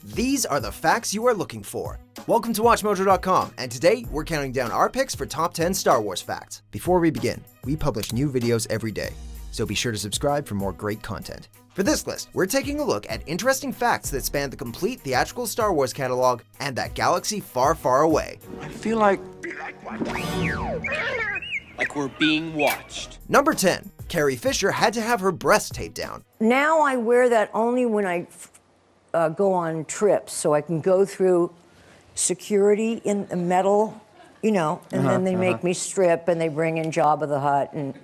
These are the facts you are looking for. Welcome to WatchMojo.com, and today we're counting down our picks for top 10 Star Wars facts. Before we begin, we publish new videos every day, so be sure to subscribe for more great content. For this list, we're taking a look at interesting facts that span the complete theatrical Star Wars catalog and that galaxy far, far away. I feel like we're being watched. Number 10. Carrie Fisher had to have her breasts taped down. Now I wear that only when I go on trips, so I can go through security in the metal, and then they make me strip and they bring in Jabba the Hutt, and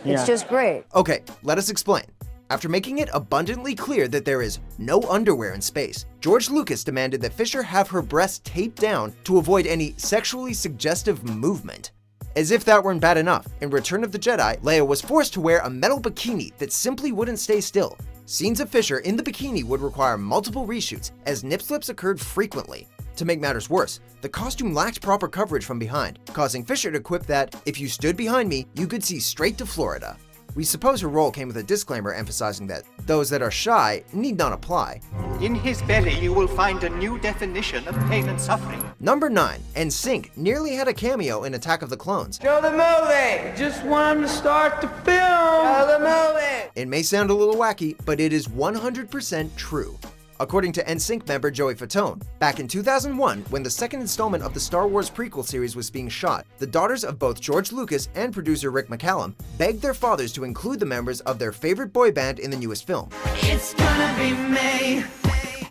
it's just great. Okay, let us explain. After making it abundantly clear that there is no underwear in space, George Lucas demanded that Fisher have her breasts taped down to avoid any sexually suggestive movement. As if that weren't bad enough, in Return of the Jedi, Leia was forced to wear a metal bikini that simply wouldn't stay still. Scenes of Fisher in the bikini would require multiple reshoots, as nip slips occurred frequently. To make matters worse, the costume lacked proper coverage from behind, causing Fisher to quip that, if you stood behind me, you could see straight to Florida. We suppose her role came with a disclaimer emphasizing that those that are shy need not apply. In his belly you will find a new definition of pain and suffering. Number 9. NSYNC nearly had a cameo in Attack of the Clones. Show the movie! Just want to start the film! Show the movie! It may sound a little wacky, but it is 100% true. According to NSYNC member Joey Fatone, back in 2001, when the second installment of the Star Wars prequel series was being shot, the daughters of both George Lucas and producer Rick McCallum begged their fathers to include the members of their favorite boy band in the newest film. It's gonna be me!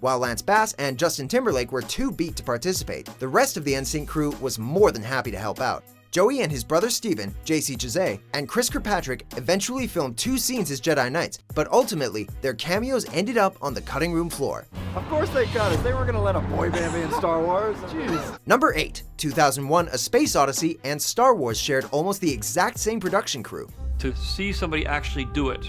While Lance Bass and Justin Timberlake were too beat to participate, the rest of the NSYNC crew was more than happy to help out. Joey and his brother Steven, J.C. Chazet, and Chris Kirkpatrick eventually filmed 2 scenes as Jedi Knights, but ultimately, their cameos ended up on the cutting room floor. Of course they cut us. They were gonna let a boy band be in Star Wars. Jeez. Number 8. 2001 A Space Odyssey and Star Wars shared almost the exact same production crew. To see somebody actually do it,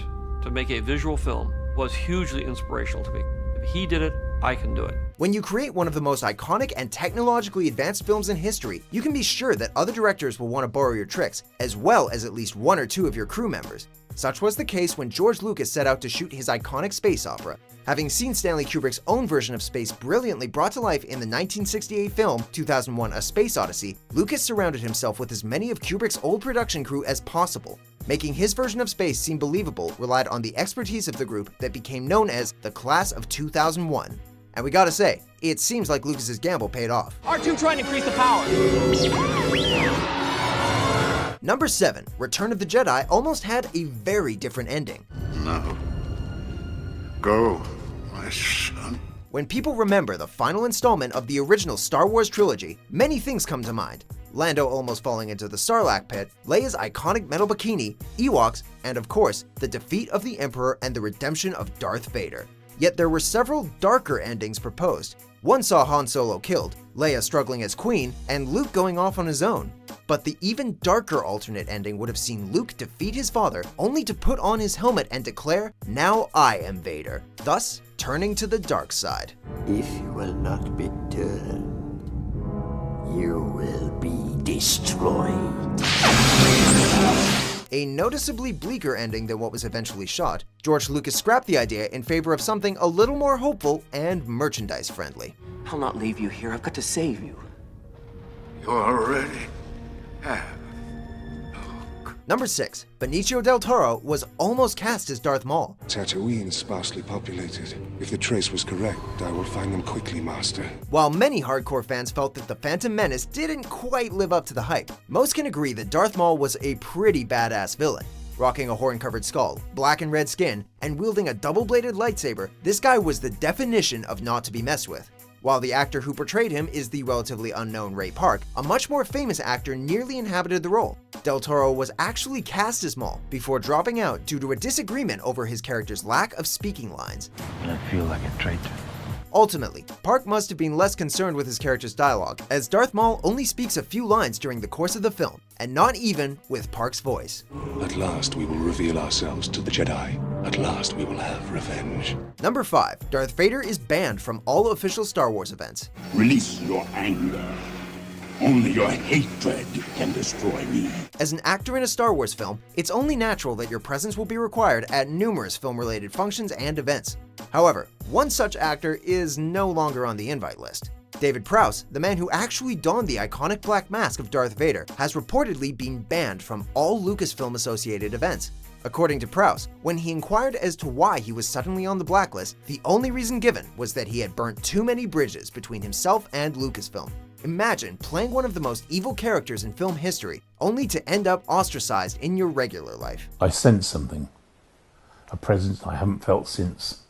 to make a visual film, was hugely inspirational to me. If he did it, I can do it. When you create one of the most iconic and technologically advanced films in history, you can be sure that other directors will want to borrow your tricks, as well as at least 1 or 2 of your crew members. Such was the case when George Lucas set out to shoot his iconic space opera. Having seen Stanley Kubrick's own version of space brilliantly brought to life in the 1968 film 2001 A Space Odyssey, Lucas surrounded himself with as many of Kubrick's old production crew as possible. Making his version of space seem believable relied on the expertise of the group that became known as the Class of 2001. And we gotta say, it seems like Lucas's gamble paid off. R2 trying to increase the power. Number 7. Return of the Jedi almost had a very different ending. No. Go, my son. When people remember the final installment of the original Star Wars trilogy, many things come to mind. Lando almost falling into the Sarlacc pit, Leia's iconic metal bikini, Ewoks, and of course, the defeat of the Emperor and the redemption of Darth Vader. Yet there were several darker endings proposed. One saw Han Solo killed, Leia struggling as queen, and Luke going off on his own. But the even darker alternate ending would have seen Luke defeat his father, only to put on his helmet and declare, "Now I am Vader," thus turning to the dark side. If you will not be turned, you will be destroyed. A noticeably bleaker ending than what was eventually shot, George Lucas scrapped the idea in favor of something a little more hopeful and merchandise-friendly. I'll not leave you here. I've got to save you. You already have. Number 6. Benicio del Toro was almost cast as Darth Maul. Tatooine's sparsely populated. If the trace was correct, I will find them quickly, Master. While many hardcore fans felt that The Phantom Menace didn't quite live up to the hype, most can agree that Darth Maul was a pretty badass villain. Rocking a horn-covered skull, black and red skin, and wielding a double-bladed lightsaber, this guy was the definition of not to be messed with. While the actor who portrayed him is the relatively unknown Ray Park, a much more famous actor nearly inhabited the role. Del Toro was actually cast as Maul before dropping out due to a disagreement over his character's lack of speaking lines. I feel like a traitor. Ultimately, Park must have been less concerned with his character's dialogue, as Darth Maul only speaks a few lines during the course of the film, and not even with Park's voice. At last we will reveal ourselves to the Jedi. At last we will have revenge. Number 5. Darth Vader is banned from all official Star Wars events. Release your anger. Only your hatred can destroy me. As an actor in a Star Wars film, it's only natural that your presence will be required at numerous film-related functions and events. However, one such actor is no longer on the invite list. David Prowse, the man who actually donned the iconic black mask of Darth Vader, has reportedly been banned from all Lucasfilm-associated events. According to Prowse, when he inquired as to why he was suddenly on the blacklist, the only reason given was that he had burnt too many bridges between himself and Lucasfilm. Imagine playing one of the most evil characters in film history, only to end up ostracized in your regular life. I sense something. A presence I haven't felt since.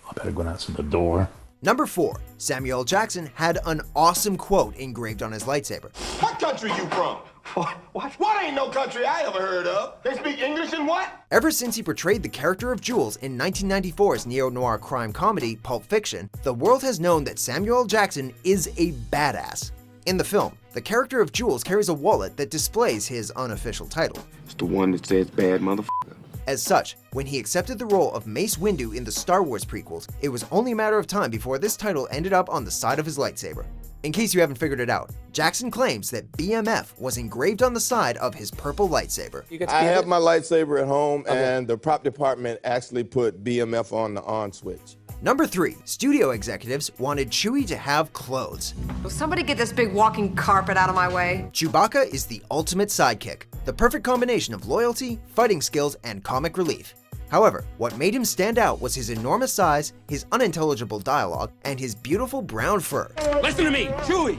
I better go and answer the door. Number 4. Samuel L. Jackson had an awesome quote engraved on his lightsaber. What country you from? What ain't no country I ever heard of? They speak English and what? Ever since he portrayed the character of Jules in 1994's neo-noir crime comedy Pulp Fiction, the world has known that Samuel L. Jackson is a badass. In the film, the character of Jules carries a wallet that displays his unofficial title. It's the one that says bad motherfucker. As such, when he accepted the role of Mace Windu in the Star Wars prequels, it was only a matter of time before this title ended up on the side of his lightsaber. In case you haven't figured it out, Jackson claims that BMF was engraved on the side of his purple lightsaber. I have my lightsaber at home, and the prop department actually put BMF on the on switch. Number 3. Studio executives wanted Chewie to have clothes. Will somebody get this big walking carpet out of my way? Chewbacca is the ultimate sidekick, the perfect combination of loyalty, fighting skills, and comic relief. However, what made him stand out was his enormous size, his unintelligible dialogue, and his beautiful brown fur. Listen to me, Chewie!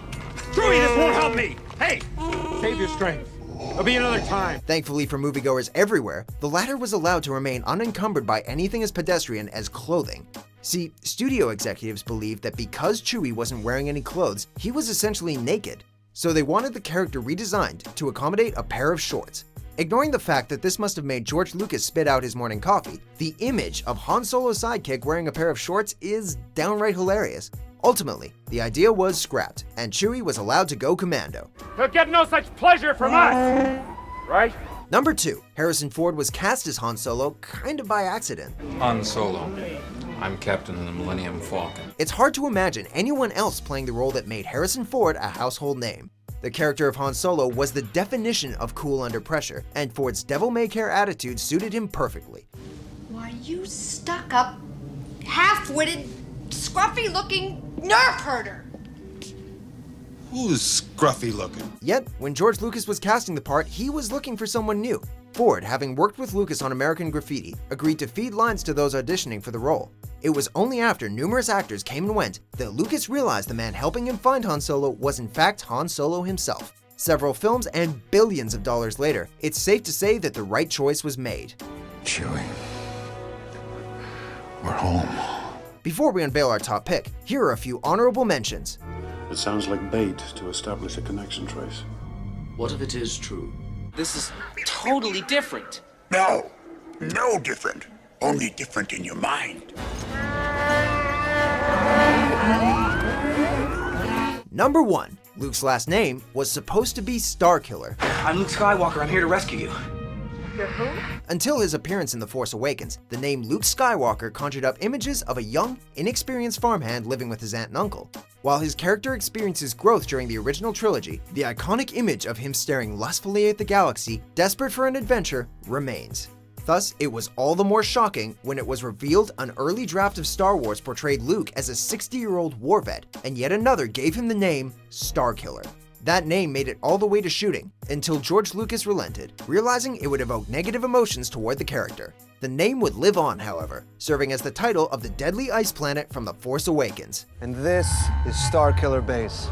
Chewie, this won't help me! Hey, save your strength. There'll be another time. Thankfully for moviegoers everywhere, the latter was allowed to remain unencumbered by anything as pedestrian as clothing. See, studio executives believed that because Chewie wasn't wearing any clothes, he was essentially naked. So they wanted the character redesigned to accommodate a pair of shorts. Ignoring the fact that this must have made George Lucas spit out his morning coffee, the image of Han Solo's sidekick wearing a pair of shorts is downright hilarious. Ultimately, the idea was scrapped, and Chewie was allowed to go commando. He'll get no such pleasure from us, right? Number 2. Harrison Ford was cast as Han Solo kind of by accident. Han Solo. I'm captain of the Millennium Falcon. It's hard to imagine anyone else playing the role that made Harrison Ford a household name. The character of Han Solo was the definition of cool under pressure, and Ford's devil-may-care attitude suited him perfectly. Why, you stuck-up, half-witted, scruffy-looking nerf herder! Who's scruffy looking? Yet, when George Lucas was casting the part, he was looking for someone new. Ford, having worked with Lucas on American Graffiti, agreed to feed lines to those auditioning for the role. It was only after numerous actors came and went that Lucas realized the man helping him find Han Solo was in fact Han Solo himself. Several films and billions of dollars later, it's safe to say that the right choice was made. Chewie, we're home. Before we unveil our top pick, here are a few honorable mentions. It sounds like bait to establish a connection trace. What if it is true? This is totally different. No, no different. Only different in your mind. Number 1. Luke's last name was supposed to be Starkiller. I'm Luke Skywalker. I'm here to rescue you. You're who? Until his appearance in The Force Awakens, the name Luke Skywalker conjured up images of a young, inexperienced farmhand living with his aunt and uncle. While his character experiences growth during the original trilogy, the iconic image of him staring lustfully at the galaxy, desperate for an adventure, remains. Thus, it was all the more shocking when it was revealed an early draft of Star Wars portrayed Luke as a 60-year-old war vet, and yet another gave him the name Starkiller. That name made it all the way to shooting, until George Lucas relented, realizing it would evoke negative emotions toward the character. The name would live on, however, serving as the title of the deadly ice planet from The Force Awakens. And this is Starkiller Base.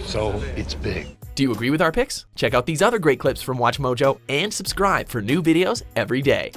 So it's big. Do you agree with our picks? Check out these other great clips from WatchMojo and subscribe for new videos every day.